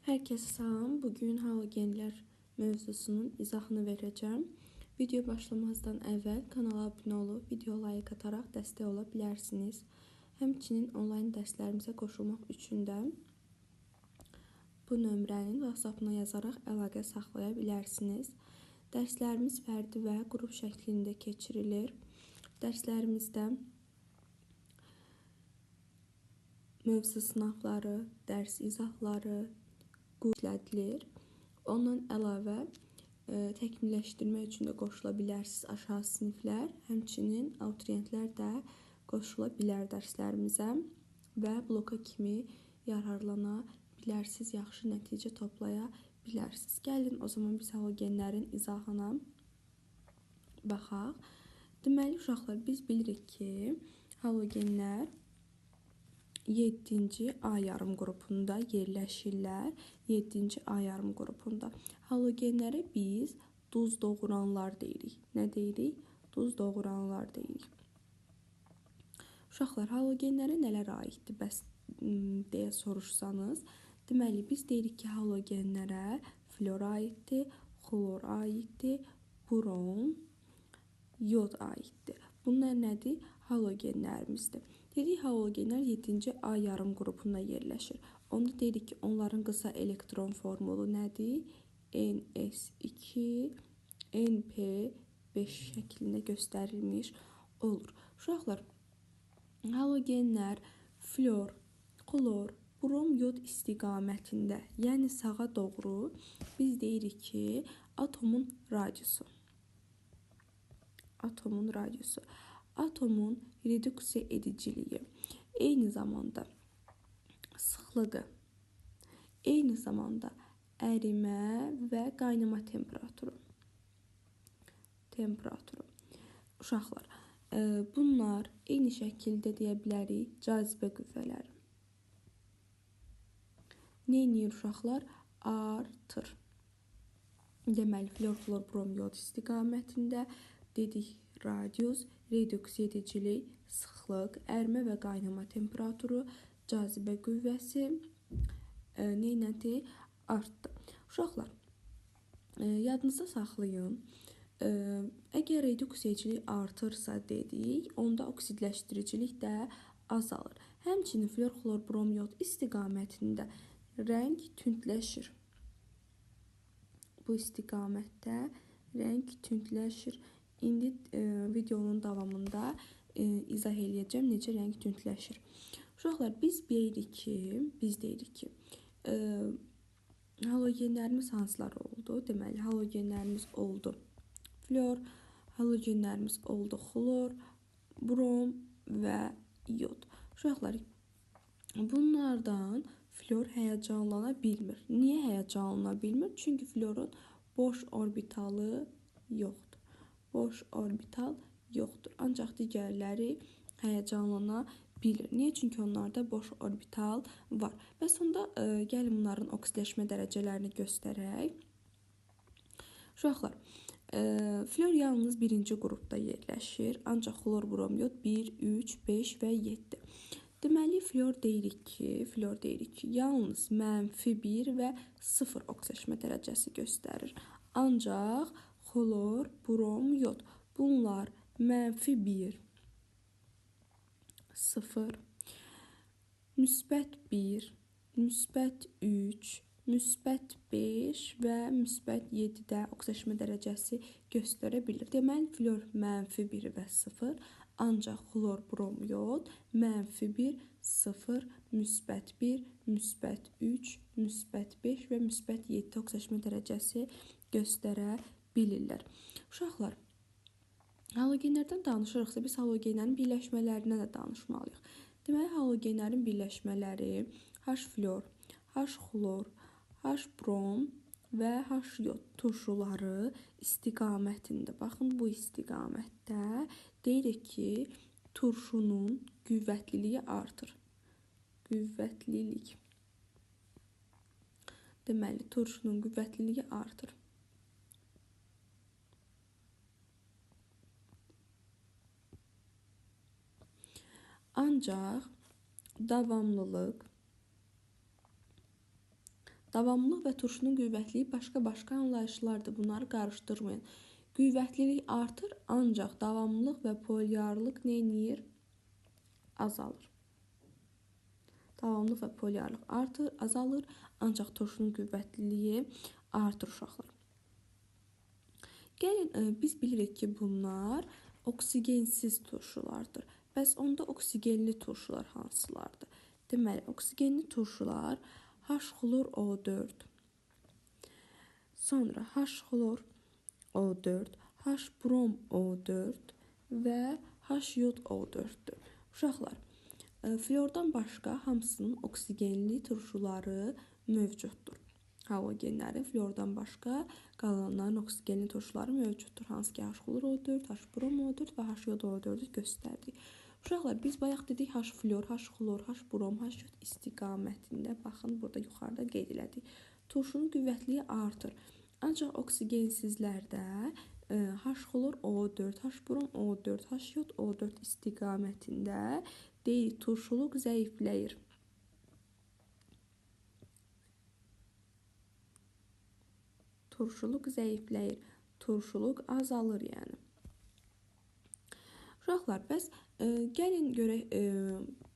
Herkese salam. Bugün halogenlər mövzusunun izahını verəcəm. Video başlamazdan əvvəl kanala abunə olub, video like ataraq dəstək ola bilərsiniz. Həmçinin onlayn dərslərimizə qoşulmaq üçün də bu nömrənin WhatsApp-na yazaraq əlaqə saxlaya bilərsiniz. Dərslərimiz fərdi və qrup şəklində keçirilir. Dərslərimizdə mövzu sınavları, dərs izahları işlədilir. Ondan əlavə təkmilləşdirmə üçün də qoşula bilərsiniz aşağı siniflər. Həmçinin abituriyentlər də qoşula bilər dərslərimizə və bloka kimi yararlana bilərsiniz, yaxşı nəticə toplaya bilərsiniz. Gəlin o zaman biz halogenlərin izahına baxaq. Deməli uşaqlar, biz bilirik ki, halogenlər 7-ci A yarım qrupunda yerləşirlər. 7-ci A yarım qrupunda. Halogenlərə biz duz doğuranlar deyirik. Nə deyirik? Duz doğuranlar deyirik. Uşaqlar, halogenlərə nələr aiddir bəs deyə soruşsanız, deməli biz deyirik ki, halogenlərə flor aiddir, xlor aiddir, brom, yod aiddir. Bunlar nədir? Halogenlərimizdir. Dedik, halogenlər 7-ci A yarım qrupunda yerləşir. Onda deyirik ki, onların qısa elektron formulu nədir? NS2, NP5 şəklində göstərilmiş olur. Uşaqlar, halogenlər flor, xlor, brom, yod istiqamətində, yəni sağa doğru biz deyirik ki, atomun radiusu. Atomun reduksiya ediciliyi, eyni zamanda sıxlığı, eyni zamanda ərimə və qaynama temperaturu. Uşaqlar, bunlar eyni şəkildə deyə bilərik cazibə qüvvələri. Neyniyir uşaqlar? Artır. Deməli, flor, xlor, brom, yod istiqamətində dedik radius, reduksiya edicilik, sıxlıq, ərimə və qaynama temperaturu, cazibə qüvvəsi neynədir? Artdı. Uşaqlar, yadınızda saxlayın. Əgər reduksiya edicilik artırsa dedik, onda oksidləşdiricilik də azalır. Həmçinin flor, xlor, brom, yod istiqamətində rəng tündləşir. Bu istiqamətdə rəng tündləşir. İndi videonun davamında izah eləyəcəm necə rəng tündləşir. Uşaqlar, biz deyirik ki, halogenlərimiz hansılar oldu? Deməli, halogenlərimiz oldu flor, halogenlərimiz oldu xlor, brom və yod. Uşaqlar, bunlardan flor həyəcanlana bilmir. Niyə həyəcanlana bilmir? Çünki florun boş orbitalı yoxdur. Ancaq digərləri həyəcanlana bilir. Niyə? Çünki onlarda boş orbital var. Bəs onda gəlin bunların oksidləşmə dərəcələrini göstərək. Uşaqlar, flor yalnız birinci qrupda yerləşir. Ancaq xlor, brom, yod 1, 3, 5 və 7. Deməli, flor deyirik ki, yalnız -1 və 0 oksidləşmə dərəcəsi göstərir. Ancaq xlor, brom, yod bunlar -1, 0, -1, -3, -5 və -7-də oksidləşmə dərəcəsi göstərə bilir. Deməli, flor -1 və 0, ancaq xlor, brom, yod -1, 0, -1, -3, -5 və -7 oksidləşmə dərəcəsi göstərə bilirlər. Uşaqlar, halogenlərdən danışırıqsa, biz halogenlərin birləşmələrindən də danışmalıyıq. Deməli, halogenlərin birləşmələri H flor, H xlor, H brom və H yod turşuları istiqamətində. Baxın, bu istiqamətdə deyirik ki, turşunun qüvvətliliyi artır. Deməli, turşunun qüvvətliliyi artır. Ancaq davamlılıq Davamlılıq və turşunun qüvvətliyi başqa anlayışlardır. Bunları qarışdırmayın. Qüvvətlilik artır, ancaq davamlılıq və polyarlıq neynir? Azalır. Davamlılıq və polyarlıq artır, azalır, ancaq turşunun qüvvətliliyi artır uşaqlar. Gəlin, biz bilirik ki, bunlar oksigensiz turşulardır. Bəs onda oksigenli turşular hansılardır? Deməli, oksigenli turşular H-xlor O4, sonra H-xlor O4, H-brom O4 və H-yod O4'dür. Uşaqlar, flordan başqa hamısının oksigenli turşuları mövcuddur. Halogenlərin flordan başqa qalanların oksigenli turşuları mövcuddur. Hansı ki, H-xlor O4, H-brom O4 və H-yod O4'ü göstərdik. Uşaqlar, biz bayaq dedik H-flor, H-xlor, H-brom, H-yod istiqamətində, baxın, burada yuxarıda qeyd elədik. Turşunun qüvvətliyi artır. Ancaq oksigensizlərdə H-xlor O4, H-brom O4, H-yod O4 istiqamətində deyil, turşuluq zəifləyir. Turşuluq zəifləyir, turşuluq azalır yəni. Uşaqlar, bəs gəlin görək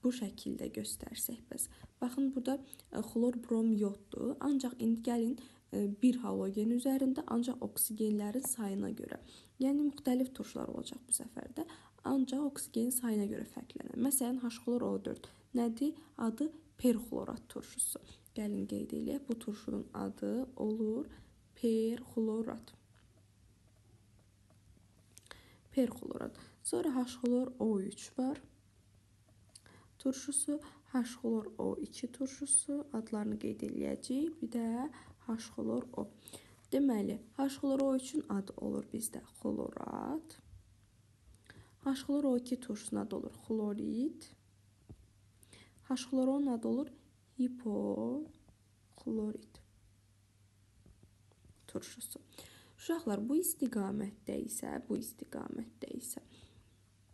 bu şəkildə göstərsək. Bəs baxın, burada xlor, brom, yoddur. Ancaq indi gəlin bir halogen üzərində ancaq oksigenlərin sayına görə. Yəni müxtəlif turşular olacaq bu səfərdə. Ancaq oksigenin sayına görə fərqlənir. Məsələn, H-xlor O4 nədir? Adı perxlorat turşusu. Gəlin qeyd eləyək. Bu turşunun adı olur perxlorat. Perxlorat. Sonra H-xlor O3 var. Turşusu, H-xlor O2 turşusu adlarını qeyd eləyəcəyik. Bir də H-xlor O. Deməli, H-xlor O3-ün adı olur bizdə xlorat. H-xlor O2 turşusunun adı olur xlorid. H-xlor O-nun adı olur hipoxlorid turşusu. Uşaqlar, bu istiqamətdə isə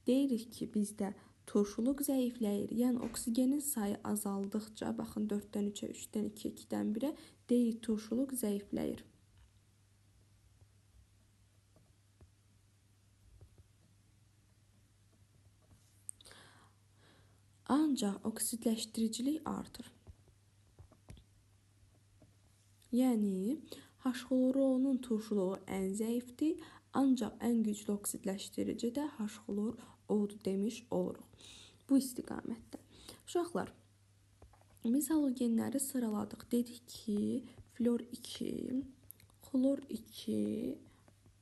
deyirik ki, bizdə turşuluq zəifləyir. Yəni oksigenin sayı azaldıqca, baxın 4-dən 3-ə, 3-dən 2-yə, 2-dən 1-ə deyirik turşuluq zəifləyir. Ancaq oksidləşdiricilik artır. Yəni H-xlor-O-nun turşuluğu ən zəifdir, ancaq ən güclü oksidləşdirici də H-xlor O-dur demiş oluruq. Bu istiqamətdə. Uşaqlar, biz halogenləri sıraladıq. Dedik ki, flor 2, xlor 2,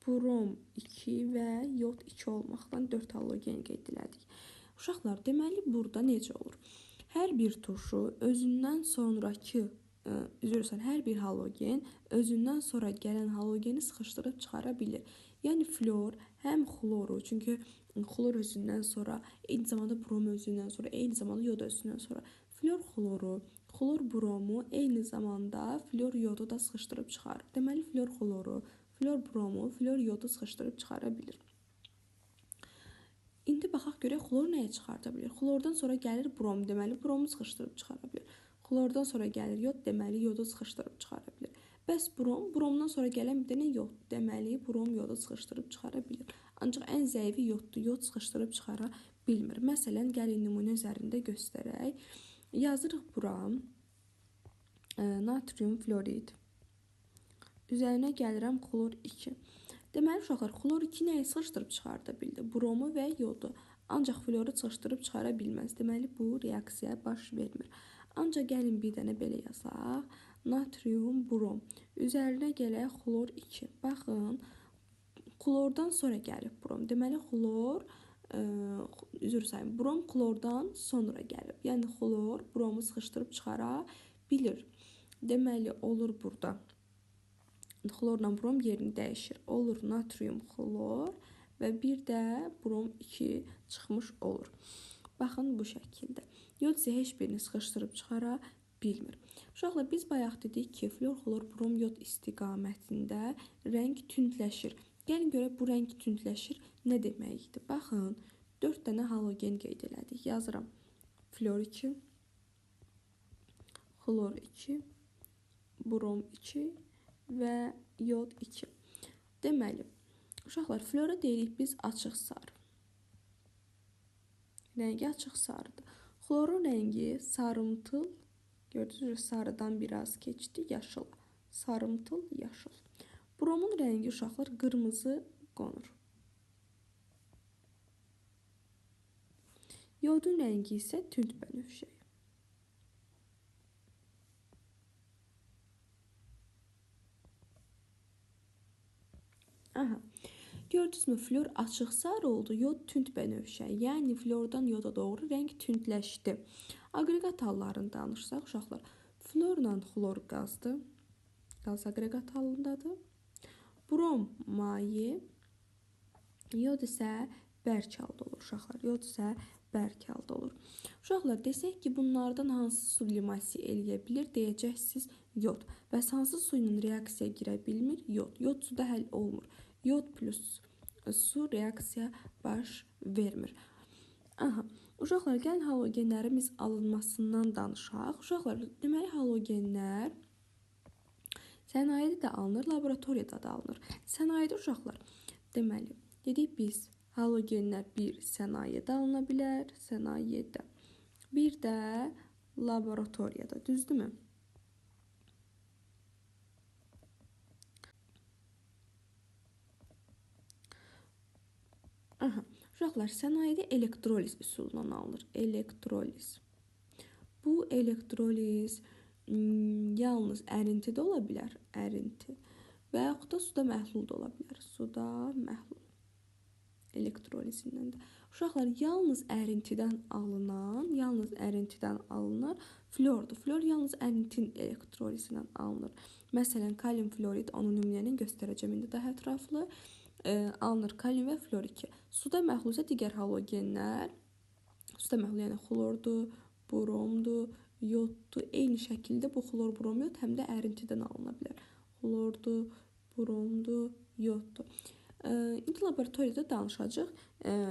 brom 2 və yod 2 olmaqdan 4 halogen qeyd elədik. Uşaqlar, deməli burada necə olur? Hər bir turşu özündən sonraki hər bir halogen özündən sonra gələn halogeni sıxışdırıb çıxara bilir. Yəni flor həm xloru, çünki xlor özündən sonra, eyni zamanda brom özündən sonra, eyni zamanda yod özündən sonra. Flor xloru, xlor bromu eyni zamanda flor yodu da sıxışdırıb çıxarır. Deməli flor xloru, flor bromu, flor yodu sıxışdırıb çıxara bilir. İndi baxaq görək xlor nəyə çıxarda bilir? Xlordan sonra gəlir brom, deməli bromu sıxışdırıb çıxara bilir. Xlordan sonra gəlir yod, deməli yodu sıxışdırıb çıxara bilir. Bəs bromdan sonra gələn bir dənə yod, deməli brom yodu sıxışdırıb çıxara bilir. Ancaq ən zəifi yoddur, yod sıxışdırıb çıxara bilmir. Məsələn, gəlin nümunə üzərində göstərək. Yazırıq bura natrium florid. Üzərinə gəlirəm xlor 2. Deməli, uşaqlar, xlor 2 nəyi sıxışdırıb çıxarda bildi? Bromu və yodu. Ancaq floru sıxışdırıb çıxara bilməz. Deməli, bu reaksiya baş vermir. Ancaq gəlin bir dənə belə yazaq. Natrium brom. Üzərinə gələk xlor 2. Baxın, xlordan sonra gəlib brom. Deməli, brom xlordan sonra gəlib. Yəni, xlor bromu sıxışdırıb çıxara bilir. Deməli, olur burada. Xlorla brom yerini dəyişir. Olur natrium xlor və bir də brom 2 çıxmış olur. Baxın bu şəkildə. Yod isə heç birini sıxışdırıb çıxara bilmir. Uşaqlar, biz bayaq dedik ki, flor, xlor, brom, yod istiqamətində rəng tündləşir. Gəlin görək bu rəng tündləşir nə deməkdir? Baxın, 4 dənə halogen qeyd elədik. Yazıram. Flor 2, xlor 2, brom 2 və yod 2. Deməli, uşaqlar, flora deyirik biz açıq sarı. Rəngi açıq sarıdır. Xlorun rəngi sarımtıl, gördünüz, sarıdan biraz keçdi yaşıl. Sarımtıl, yaşıl. Bromun rəngi uşaqlar qırmızı qonur. Yodun rəngi isə tünd bənövşəyi. Aha. Gördünüzmü, flor açıq sarı oldu, yod tünd bənövşəyi. Yəni flordan yoda doğru rəng tündləşdi. Aqreqat hallarını danışsaq uşaqlar, florla xlor qazdır. Qaz aqreqat halındadır. Brom maye, yod isə bərk halda olur uşaqlar. Yod isə bərk halda olur. Uşaqlar, desək ki, bunlardan hansı sublimasiya eləyə bilir, deyəcəksiniz yod. Bəs hansı su ilə reaksiya girə bilmir? Yod. Yod suda həll olmur. Yod plus su reaksiya baş vermir. Aha. Uşaqlar, gəlin halogenlərimiz alınmasından danışaq. Uşaqlar, deməli halogenlər sənayedə də alınır, laboratoriyada da alınır. Sənayedə uşaqlar, deməli, dedik biz halogenlər bir sənayedə alına bilər, sənayedə. Bir də laboratoriyada, düzdürmü? Aha. Uşaqlar, sənayedə elektroliz üsulundan alınır. Elektroliz. Bu elektroliz yalnız ərintidə ola bilər, ərinti. Və yaxud da suda məhlul da ola bilər. Suda məhlul. Elektrolizindən də. Uşaqlar, yalnız ərintidən alınan flordur. Flor yalnız ərintin elektrolizindən alınır. Məsələn, kalium florid, onun nümunəni göstərəcəm indi daha ətraflı. Alınır kalium və flor 2. Suda məhlul isə digər halogenlər, suda məhlul yəni xlordur, bromdur, yoddur. Eyni şəkildə bu xlor, brom, yod həm də ərintidən alına bilər. Xlordur, bromdur, yoddur. İndi laboratoriyada danışacaq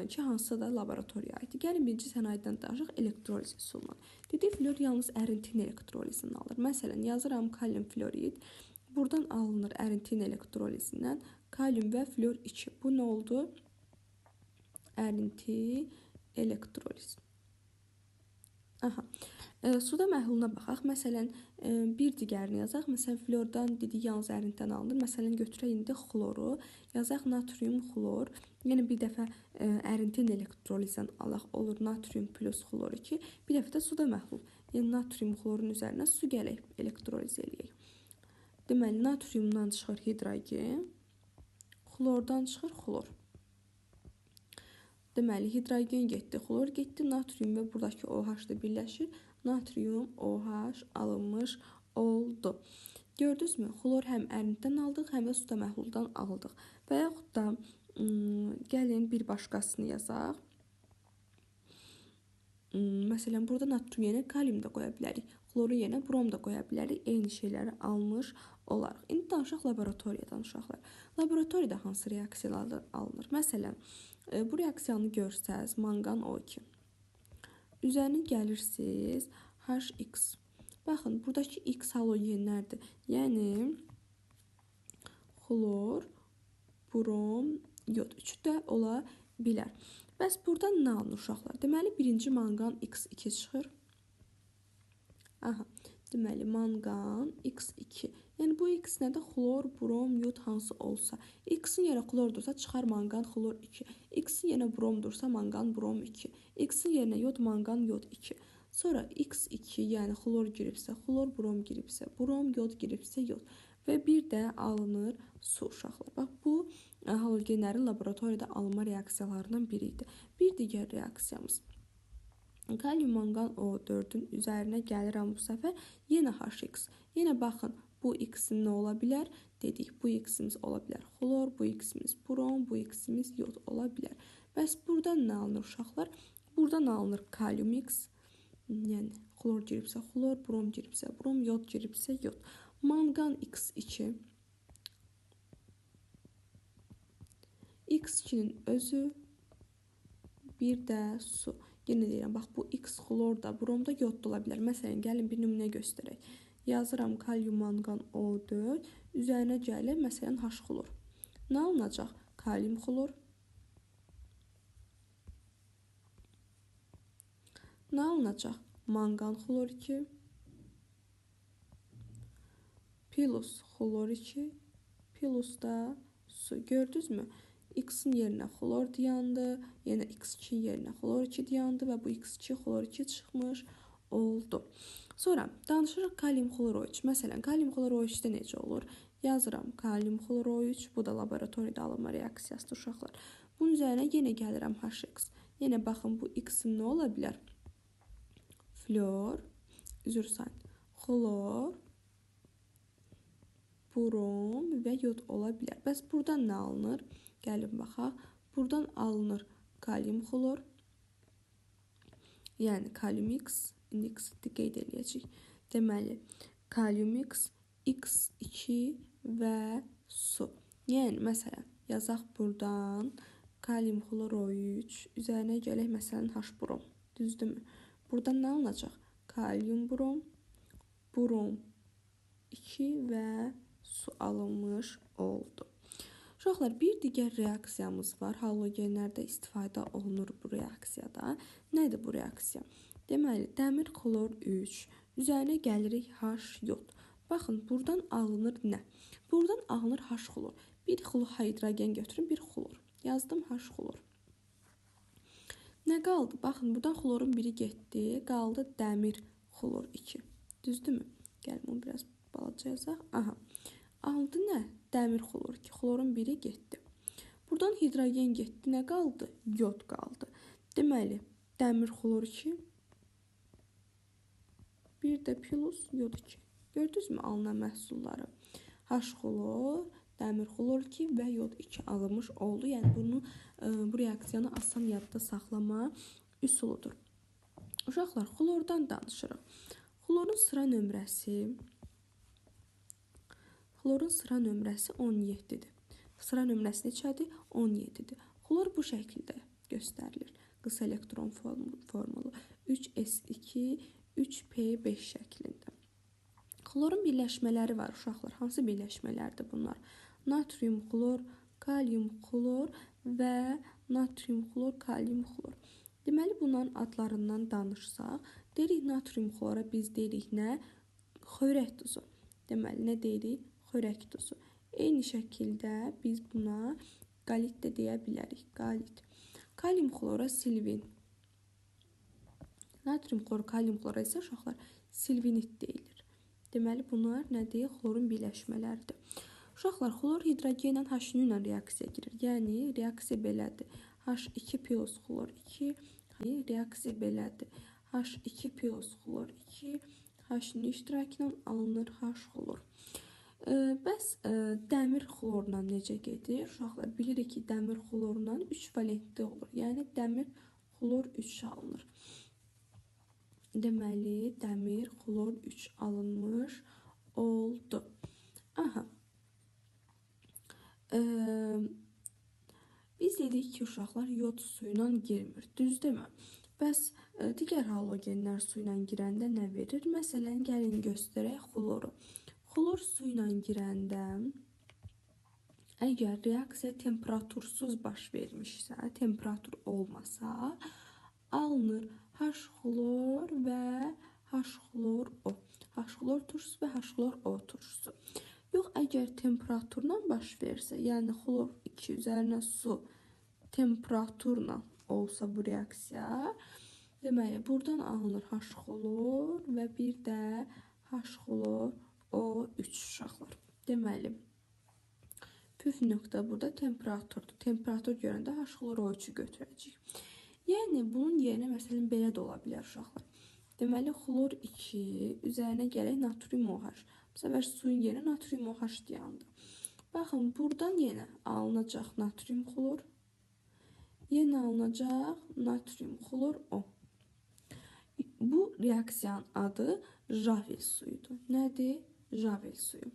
ki, hansısa da laboratoriya aiddir. Gəlin birinci sənayedən danışaq elektroliz üsulundan. Dedik, flor yalnız ərintin elektrolizindən alır. Məsələn, yazıram kalium florid. Buradan alınır ərintin elektrolizindən kalium və flor 2. Bu nə oldu? Ərinti elektroliz. Aha. Suda məhluluna baxaq. Məsələn, bir digərini yazaq. Məsələn, flordan dedik, yalnız ərintidən alınır. Məsələn, götürək indi xloru. Yazaq natrium xlor. Yəni bir dəfə ərintin elektrolizdən alaq. Olur natrium plus xlor 2. Bir dəfə də suda məhlul. Yəni natrium xlorun üzərinə su gələk, elektroliz eləyək. Deməli, natriumdan çıxır hidrogen, xlordan çıxır xlor. Deməli, hidrogen getdi, xlor getdi, natrium və buradakı OH-da birləşir. Natrium, OH alınmış oldu. Gördünüzmü? Xlor həm ərintidən aldıq, həm də suda məhluldan aldıq. Və yaxud da gəlin bir başqasını yazaq. Məsələn, burada natrium yerine kalium da qoya bilərik. Xloru yerine brom da qoya bilərik. Eyni şeyləri almış olarıq. İndi danışaq laboratoriyadan uşaqlar. Laboratoriyada hansı reaksiyalardan alınır? Məsələn, bu reaksiyanı görsəz, manqan O2. Üzərinə gəlirsiniz, HX. Baxın, buradakı X halogenlərdir. Yəni, xlor, brom, yod. Üçü də ola bilər. Bəs buradan nə alınır uşaqlar? Deməli, birinci manqan X2 çıxır. Aha, deməli, manqan X2. Yəni, bu X nədir? Xlor, brom, yod hansı olsa. X-in yerə xlordursa, çıxar manqan xlor 2. X-in yerə bromdursa, manqan brom 2. X-in yerə yod, manqan yod 2. Sonra X2, yəni xlor giribsə, xlor, brom giribsə, brom, yod giribsə, yod. Və bir də alınır su uşaqlar. Bax, bu halogenlərin laboratoriyada alınma reaksiyalarından biri idi. Bir digər reaksiyamız. Kalium manqan O4-ün üzərinə gəlirəm bu səfər. Yenə HX. Yenə baxın, bu X-in nə ola bilər? Dedik, bu X-imiz ola bilər xlor, bu X-imiz brom, bu X-imiz yod ola bilər. Bəs buradan nə alınır uşaqlar? Buradan alınır kalium X. Yəni, xlor giribsə xlor, brom giribsə brom, yod giribsə yod. Manqan X2. X2-nin özü, bir də su. Yenə deyirəm, bax, bu X xlor da, brom da, yod da ola bilər. Məsələn, gəlin bir nümunə göstərək. Yazıram kalium manqan O4. Üzərinə gəlir məsələn H xlor. Nə alınacaq? Kalium xlor. Nə alınacaq? Manqan xlor 2. Plus xlor 2. Plus da su. Gördünüzmü? X-in yerinə xlor dayandı. Yenə X2 yerinə xlor 2 dayandı və bu X2 xlor 2 çıxmış oldu. Sonra danışırıq kalium xlor O3. Məsələn, kalium xlor O3-də necə olur? Yazıram kalium xlor O3. Bu da laboratoriyada alınma reaksiyasıdır uşaqlar. Bunun üzərinə yenə gəlirəm HX. Yenə baxın bu X-in nə ola bilər? Flor, üzr sayın, xlor, brom və yod ola bilər. Bəs buradan nə alınır? Gəlin baxaq. Buradan alınır kalium xlor. Yəni kalium X. İndi X-i qeyd edəcəyik. Deməli, kalium X, X2 və su. Yəni, məsələn, yazaq buradan kalium xlor O3. Üzərinə gələk, məsələn, H brom. Düzdürmü? Buradan nə alınacaq? Kalium brom, brom 2 və su alınmış oldu. Uşaqlar, bir digər reaksiyamız var. Halogenlərdə istifadə olunur bu reaksiyada. Nədir bu reaksiya? Deməli, dəmir xlor 3. Üzərinə gəlirik H yod. Baxın, buradan alınır nə? Buradan alınır H xlor. Bir hidrogen götürün, bir xlor. Yazdım H xlor. Nə qaldı? Baxın, buradan xlorun biri getdi. Qaldı dəmir xlor 2. Düzdürmü? Gəlin, onu biraz balaca yazaq. Aha. Aldı nə? Dəmir xlor 2. Xlorun biri getdi. Buradan hidrogen getdi. Nə qaldı? Yod qaldı. Deməli, dəmir xlor 2. Bir də plus yod 2. Gördünüzmü alınan məhsulları? H xlor, dəmir xlor 2 və yod 2 alınmış oldu. Yəni bu reaksiyanı asan yadda saxlama üsuludur. Uşaqlar, xlordan danışırıq. Xlorun sıra nömrəsi 17-dir. Sıra nömrəsi neçədir? 17-dir. Xlor bu şəkildə göstərilir. Qısa elektron formulu 3s2 3p5 şəklində. Xlorun birləşmələri var uşaqlar. Hansı birləşmələrdir bunlar? Natrium xlor, kalium xlor və natrium xlor, kalium xlor. Deməli, bunların adlarından danışsaq, deyirik natrium xlora biz deyirik nə? Xörək duzu. Deməli, nə deyirik? Xörək duzu. Eyni şəkildə biz buna qalit də deyə bilərik. Qalit. Kalium xlora silvin. Natrium xlor, kalium xlora isə uşaqlar silvinit deyilir. Deməli, bunlar nədir? Xlorun birləşmələridir. Uşaqlar, xlor hidrogenlə H ilə reaksiya girir. Yəni, reaksiya belədir. H2 plus xlor 2. Reaksiya belədir. H2 plus xlor 2. H-in iştirakı ilə alınır H xlor. Bəs dəmir xlorla necə gedir? Uşaqlar, bilirik ki, dəmir xlorla 3 valentli olur. Yəni, dəmir xlor 3 alınır. Deməli, dəmir xlor 3 alınmış oldu. Aha. Biz dedik ki, uşaqlar yod su ilə girmir. Düzdürmü? Bəs digər halogenlər su ilə girəndə nə verir? Məsələn, gəlin göstərək xloru. Xlor su ilə girəndə əgər reaksiya temperatursuz baş vermişsə, temperatur olmasa, alınır H xlor və H xlor O. H xlor turşusu və H xlor O turşusu. Yox, əgər temperaturla baş versə, yəni xlor 2 üzərinə su temperaturla olsa bu reaksiya, deməli, buradan alınır H xlor və bir də H xlor O3 uşaqlar. Deməli, püf nöqtə burada temperaturdur. Temperatur görəndə H xlor O3-ü götürəcəyik. Yəni, bunun yerinə məsələn belə də ola bilər uşaqlar. Deməli, xlor 2 üzərinə gələk natrium OH. Bu səfər suyun yerinə natrium OH dayandı. Baxın, buradan yenə alınacaq natrium xlor. Yenə alınacaq natrium xlor O. Bu reaksiyanın adı Javel suyudur. Nədir? Javel suyu.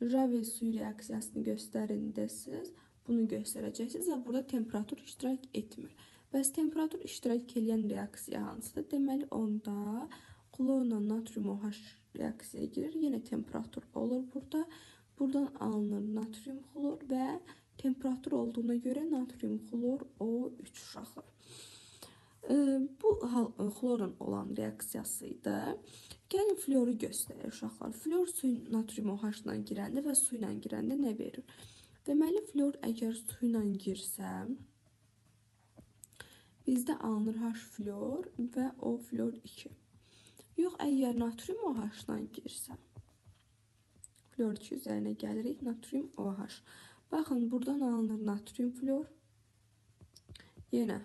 Javel suyu reaksiyasını göstərində siz bunu göstərəcəksiniz və burada temperatur iştirak etmir. Bəs temperatur iştirak edən reaksiya hansıdır? Deməli, onda xlorla natrium OH reaksiyaya girir. Yenə temperatur olur burada. Buradan alınır natrium xlor və temperatur olduğuna görə natrium xlor O3 uşaqlar. Bu xlorun olan reaksiyası idi. Gəlin fluoru göstərir uşaqlar. Fluor suyun natrium OH-la girəndə və su ilə girəndə nə verir? Deməli, fluor əgər su ilə girsə, bizdə alınır H fluor və O fluor 2. Yox, əgər natrium OH-la girsə, fluor 2 üzərinə gəlirik, natrium OH. Baxın, buradan alınır natrium fluor, yenə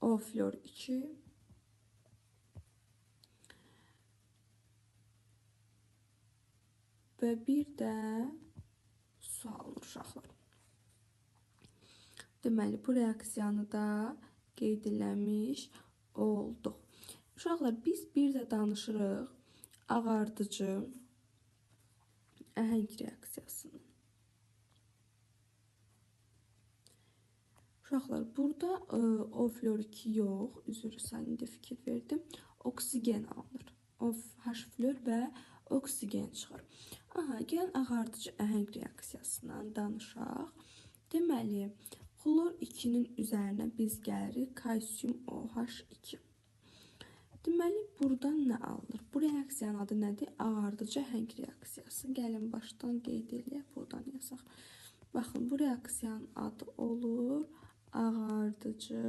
O fluor 2 və bir də su alınır uşaqlar. Deməli, bu reaksiyanı da qeyd eləmiş olduq. Uşaqlar, biz bir də danışırıq ağardıcı əhəng reaksiyasını. Uşaqlar, burada O fluor 2 yox, üzr sayında fikir verdim. Oksigen alınır. H fluor və oksigen çıxır. Aha, gəlin ağardıcı əhəng reaksiyasından danışaq. Deməli, xlor 2-nin üzərinə biz gəlirik kalsium OH2. Deməli, buradan nə alınır? Bu reaksiyanın adı nədir? Ağardıcı əhəng reaksiyası. Gəlin başdan qeyd edək, buradan yazaq. Baxın, bu reaksiyanın adı olur ağardıcı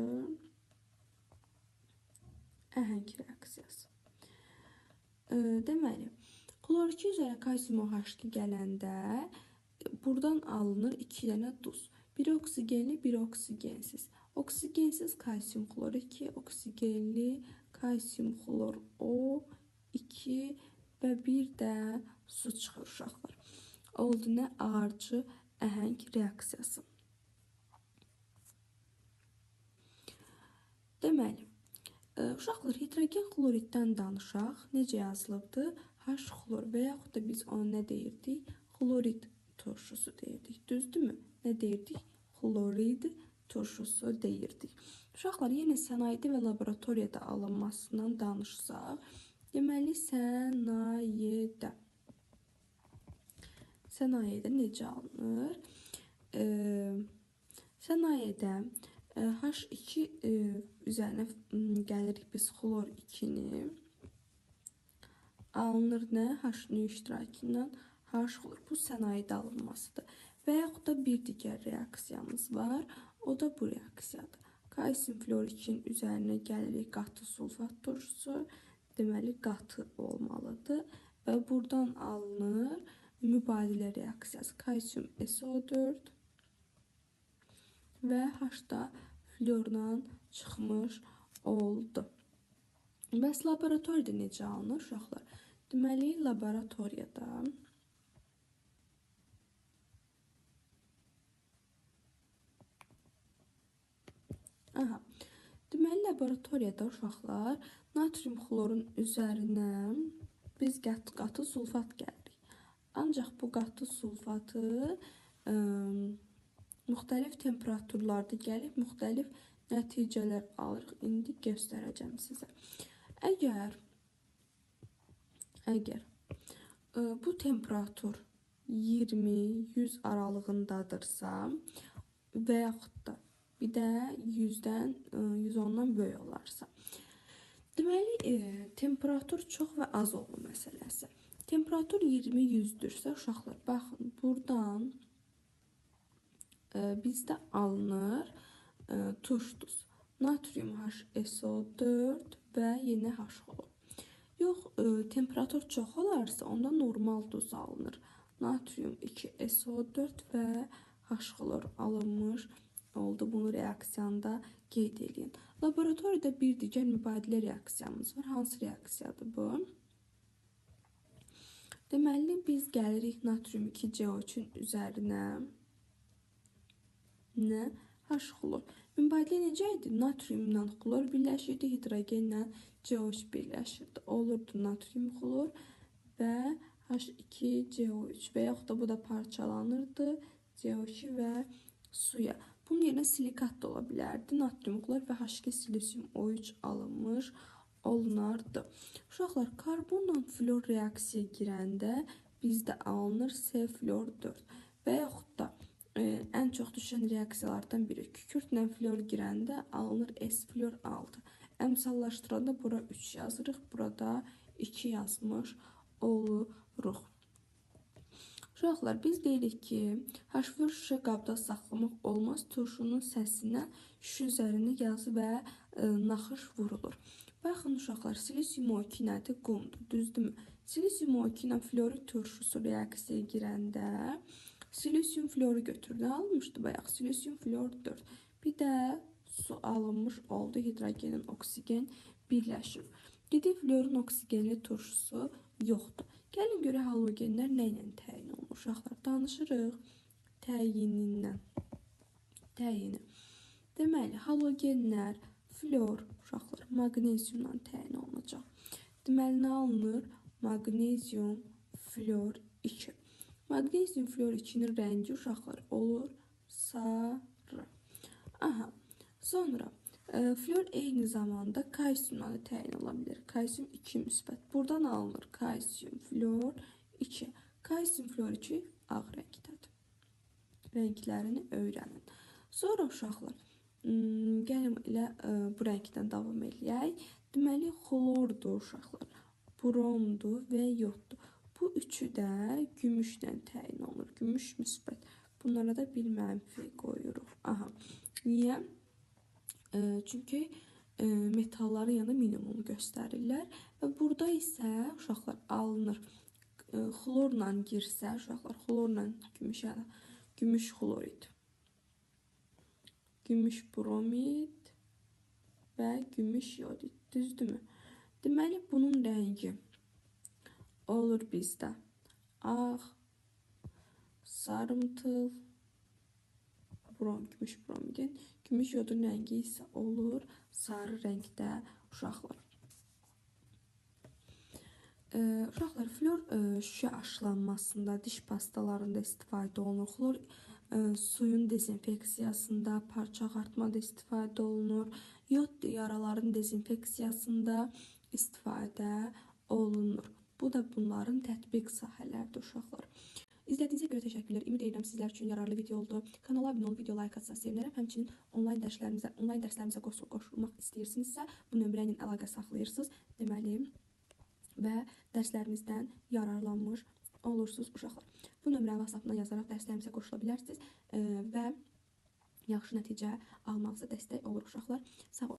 əhəng reaksiyası. Deməli, xlor 2 üzərə kalsium OH2 gələndə buradan alınır 2 dənə duz. Biri oksigenli, biri oksigensiz. Oksigensiz kalsium xlor 2, oksigenli kalsium xlor O2 və bir də su çıxır uşaqlar. Oldu nə? Ağardıcı əhəng reaksiyası. Deməli, uşaqlar, hidrogen xloriddən danışaq. Necə yazılıbdır? H xlor və yaxud da biz ona nə deyirdik? Xlorid turşusu deyirdik. Düzdürmü? Nə deyirdik? Xlorid turşusu deyirdik. Uşaqlar, yenə sənayedə və laboratoriyada alınmasından danışsaq. Deməli, sənayedə necə alınır? Sənayedə H2 üzərinə gəlirik biz xlor 2-ni. Alınır nə? H-nin iştirakı ilə H xlor. Bu sənayedə alınmasıdır. Və yaxud da bir digər reaksiyamız var. O da bu reaksiyadır. Kalsium fluor 2-nin üzərinə gəlirik qatı sulfat turşusu. Deməli, qatı olmalıdır. Və buradan alınır mübadilə reaksiyası. Kalsium SO4 və H da fluorla çıxmış oldu. Bəs laboratoriyada necə alınır uşaqlar? Deməli, laboratoriyada uşaqlar natrium xlorun üzərinə biz qatı sulfat gəlirik. Ancaq bu qatı sulfatı müxtəlif temperaturlarda gəlib, müxtəlif nəticələr alırıq. İndi göstərəcəm sizə. Əgər bu temperatur 20-100 aralığındadırsa və yaxud da bir də 100-dən 110-dan böyük olarsa. Deməli, temperatur çox və az olma məsələsi. Temperatur 20-100-dürsə, uşaqlar, baxın, buradan bizdə alınır turş duz. Natrium HSO4 və yenə H xlor. Yox, temperatur çox olarsa, onda normal duz alınır. Natrium 2SO4 və H xlor alınmış oldu. Bunu reaksiyanda qeyd edin. Laboratoriyada bir digər mübadilə reaksiyamız var. Hansı reaksiyadır bu? Deməli, biz gəlirik natrium 2CO3-ün üzərinə nə? H xlor. Mübadilə necə idi? Natriumla xlor birləşirdi, hidrogenlə CO3 birləşirdi. Olurdu natrium xlor və H2CO3 və yaxud da bu da parçalanırdı CO2 və suya. Bunun yerinə silikat da ola bilərdi. Natrium xlor və H2 silisium O3 alınmış olunardı. Uşaqlar, karbonla flor reaksiyaya girəndə bizdə alınır C flor 4 və yaxud da ən çox düşən reaksiyalardan biri kükürtlə flor girəndə alınır S flor 6. Əmsallaşdıranda bura 3 yazırıq, burada 2 yazmış oluruq. Uşaqlar, biz deyirik ki, H4 şüşə qabda saxlamaq olmaz. Turşunun səsinə şüşə üzərində yazı və naxış vurulur. Baxın uşaqlar, silisium 2 nədir? Qumdur, düzdürmü? Silisium 2 ilə florit turşusu reaksiyaya girəndə silisium floru götürür. Nə alınmışdı bayaq? Silisium flor 4. Bir də su alınmış oldu, hidrogenin oksigen birləşir. Dedi, florun oksigenli turşusu yoxdur. Gəlin görə halogenlər nə ilə təyin olunur? Uşaqlar, danışırıq təyinindən. Təyini. Deməli, halogenlər flor, uşaqlar, maqneziumla təyin olunacaq. Deməli, nə alınır? Maqnezium flor 2. Maqnezium flor 2-nin rəngi, uşaqlar, olur sarı. Aha. Sonra flor eyni zamanda kalsiumla da təyin ola bilər. Kalsium 2 müsbət. Buradan alınır kalsium flor 2. Kalsium flor 2 ağ rəngdədir. Rənglərini öyrənin. Sonra uşaqlar, gəlin elə bu rəngdən davam eləyək. Deməli, xlordur uşaqlar, bromdur və yoddur. Bu üçü də gümüşlə təyin olunur. Gümüş müsbət. Bunlara da bir mənfi qoyuruq. Aha. Niyə? Çünki metalların yanında minimum göstərirlər. Və burada isə uşaqlar alınır. Xlorla girsə, uşaqlar, xlorla gümüş xlorid, gümüş bromid və gümüş yodid. Düzdürmü? Deməli, bunun rəngi olur bizdə ağ, sarımtıl, gümüş bromidin, gümüş yodun rəngi isə olur sarı rəngdə uşaqlar. Uşaqlar, flor şüşə aşılanmasında, diş pastalarında istifadə olunur. Xlor suyun dezinfeksiyasında, parça ağartmada istifadə olunur. Yod yaraların dezinfeksiyasında istifadə olunur. Bu da bunların tətbiq sahələridir uşaqlar. İzlədiyinizə görə təşəkkürlər. Ümid edirəm sizlər üçün yararlı video oldu. Kanala abunə olub, video like atsanız sevinərəm. Həmçinin onlayn dərslərimizə qoşulmaq istəyirsinizsə, bu nömrə ilə əlaqə saxlayırsınız. Deməli, və dərslərimizdən yararlanmış olursunuz uşaqlar. Bu nömrəni WhatsApp-dan yazaraq dərslərimizə qoşula bilərsiniz və yaxşı nəticə almağınıza dəstək olur uşaqlar. Sağ olun.